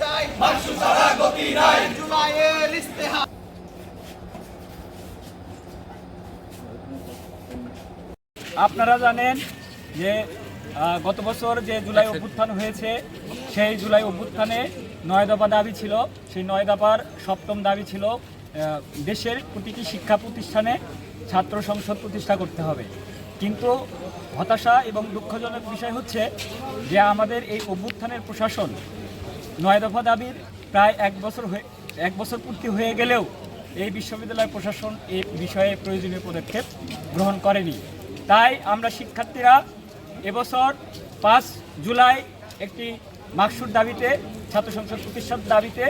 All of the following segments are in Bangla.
চাই, মাকসু ছাড়া গতি নাই। জুলাইয়ের ইস্তেহার। আপনারা জানেন যে গত বছর যে জুলাই অভ্যুত্থান হয়েছে, সেই জুলাই অভ্যুত্থানে 9 দফা দাবি ছিল। সেই 9 দফার 7ম দাবি ছিল দেশের প্রতিটি শিক্ষা প্রতিষ্ঠানে ছাত্র সংসদ প্রতিষ্ঠা করতে হবে। কিন্তু হতাশা এবং দুঃখজনক বিষয় হচ্ছে যে আমাদের এই অভ্যুত্থানের প্রশাসন 9 দফা দাবির প্রায় এক বছর পূর্তি হয়ে গেলেও এই বিশ্ববিদ্যালয় প্রশাসন এই বিষয়ে প্রয়োজনীয় পদক্ষেপ গ্রহণ করেনি। তাই আমরা শিক্ষার্থীরা এবছর 5 জুলাই একটি মাকসুর দাবিতে, ছাত্র সংসদ প্রতিষ্ঠার দাবিতে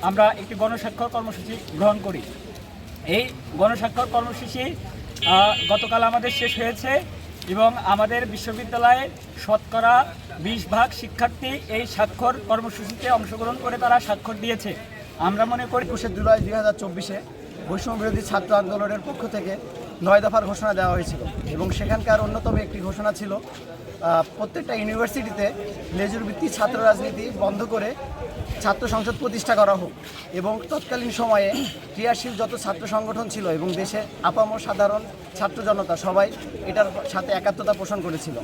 আমরা একটি গণস্বাক্ষর কর্মসূচি গ্রহণ করি। এই গণস্বাক্ষর কর্মসূচি গতকাল আমাদের শেষ হয়েছে এবং আমাদের বিশ্ববিদ্যালয়ে শতকরা 20% শিক্ষার্থী এই স্বাক্ষর কর্মসূচিতে অংশগ্রহণ করে তারা স্বাক্ষর দিয়েছে। আমরা মনে করি 21 জুলাই 2024 বৈষম্য বিরোধী ছাত্র আন্দোলনের পক্ষ থেকে 9 দফার ঘোষণা দেওয়া হয়েছিল এবং সেখানকার অন্যতম একটি ঘোষণা ছিল প্রত্যেকটা ইউনিভার্সিটিতে লেজুর ভিত্তিক ছাত্র রাজনীতি বন্ধ করে ছাত্র সংসদ প্রতিষ্ঠা করা হোক এবং তৎকালীন সময়ে ক্রিয়াশীল যত ছাত্র সংগঠন ছিল এবং দেশের আপামর সাধারণ ছাত্র জনতা সবাই এটার সাথে একাত্মতা পোষণ করেছিল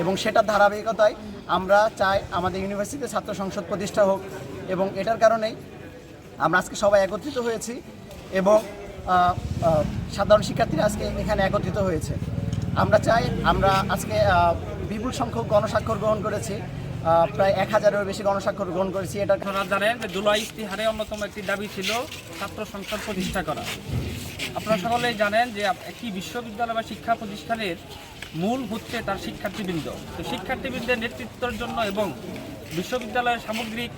এবং সেটার ধারাবাহিকতায় আমরা চাই আমাদের ইউনিভার্সিটিতে ছাত্র সংসদ প্রতিষ্ঠা হোক এবং এটার কারণেই আমরা আজকে সবাই একত্রিত হয়েছি এবং সাধারণ শিক্ষার্থীরা আজকে এখানে একত্রিত হয়েছে। আমরা চাই, আমরা আজকে বিপুল সংখ্যক গণস্বাক্ষর গ্রহণ করেছি, প্রায় 1000-এরও বেশি গণস্বাক্ষর গ্রহণ করেছি। এটা আপনারা জানেন যে জুলাই ইস্তিহারে অন্যতম একটি দাবি ছিল ছাত্র সংসদ প্রতিষ্ঠা করা। আপনারা সকলেই জানেন যে একটি বিশ্ববিদ্যালয় বা শিক্ষা প্রতিষ্ঠানের মূল হচ্ছে তার শিক্ষার্থীবৃন্দ। তো শিক্ষার্থীবৃন্দের নেতৃত্বের জন্য এবং বিশ্ববিদ্যালয়ের সামগ্রিক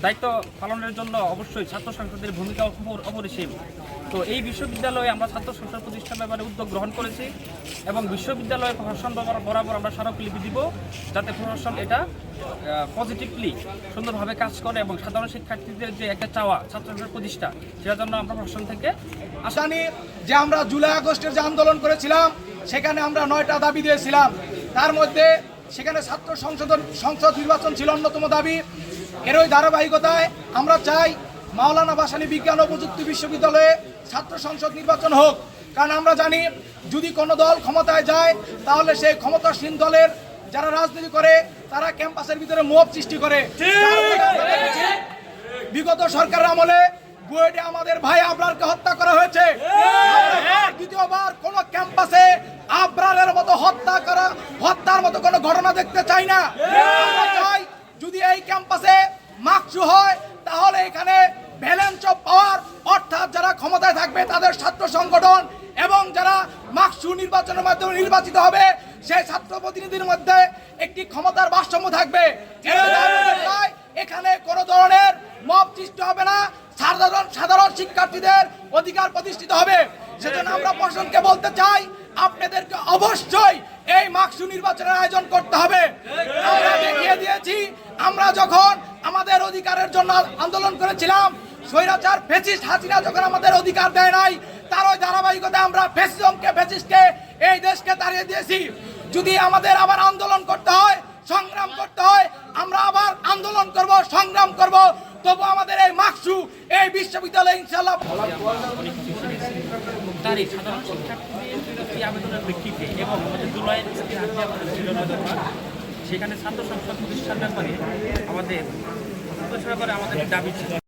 দায়িত্ব পালনের জন্য অবশ্যই ছাত্র সংসদের ভূমিকা অপরিসীম। তো এই বিশ্ববিদ্যালয়ে আমরা ছাত্র সংসদ প্রতিষ্ঠার ব্যাপারে উদ্যোগ গ্রহণ করেছি এবং বিশ্ববিদ্যালয়ের প্রশাসন বরাবর আমরা স্মারকলিপি দিব যাতে প্রশাসন এটা পজিটিভলি সুন্দরভাবে কাজ করে এবং সাধারণ শিক্ষার্থীদের যে একটা চাওয়া ছাত্র সংসদ প্রতিষ্ঠা, সেটার জন্য আমরা প্রশাসন থেকে জানি যে আমরা জুলাই আগস্টের যে আন্দোলন করেছিলাম সেখানে আমরা 9টা দাবি দিয়েছিলাম। তার মধ্যে সেখানে ছাত্র সংসদ নির্বাচন ছিল অন্যতম দাবি। এরই ধারাবাহিকতায় আমরা চাই মাওলানা ভাসানী বিজ্ঞান ও প্রযুক্তি বিশ্ববিদ্যালয়ে ছাত্র সংসদ নির্বাচন হোক, কারণ আমরা জানি যদি কোনো দল ক্ষমতায় যায় তাহলে সেই ক্ষমতাসীন দলের যারা রাজনীতি করে তারা ক্যাম্পাসের ভিতরে মব সৃষ্টি করে। বিগত সরকারের আমলে বুয়েটে আমাদের ভাই আবরারকে হত্যা করা হয়েছে। দ্বিতীয়বার কোন ক্যাম্পাসে আবরারের মতো হত্যার মতো কোনো ঘটনা দেখতে চাই না। আমরা চাই যদি এই ক্যাম্পাসে মাকসু হয় তাহলে এখানে ব্যালেন্স অফ পাওয়ার, অর্থাৎ যারা ক্ষমতায় থাকবে তাদের ছাত্র সংগঠন এবং যারা মাকসু নির্বাচনের মাধ্যমে নির্বাচিত হবে সেই ছাত্র প্রতিনিধির মধ্যে একটি ক্ষমতার ভারসাম্য থাকবে। এখানে কোনো ধরনের মব সৃষ্টি হবে না, সাধারণ শিক্ষার্থীদের অধিকার প্রতিষ্ঠিত হবে। সেজন্য আমরা প্রশাসনকে বলতে চাই আপনাদেরকে অবশ্যই এই মাকসু নির্বাচনের আয়োজন করতে হবে। আমরা দেখিয়ে দিয়েছি আমরা যখন আমাদের অধিকারের জন্য আন্দোলন করেছিলাম, স্বৈরাচার ফ্যাসিস্ট হাসিনা যখন আমাদের অধিকার দেয় নাই, তার ওই ধারাবাহিকতায় আমরা ফ্যাসিস্টকে এই দেশকে তাড়িয়ে দিয়েছি। যদি আমাদের আবার আন্দোলন করতে হয়, সংগ্রাম করতে হয়, আমরা আবার আন্দোলন করব, সংগ্রাম করব, তবু আমাদের এই মাকসু এই বিশ্ববিদ্যালয়ে ইনশাআল্লাহ তারিখ সাধারণ শিক্ষার্থীদের আবেদনের প্রেক্ষিতে এবং আমাদের জুলাইয়ের সেখানে ছাত্র সংসদ প্রতিষ্ঠার ব্যাপারে আমাদের দাবি ছিল।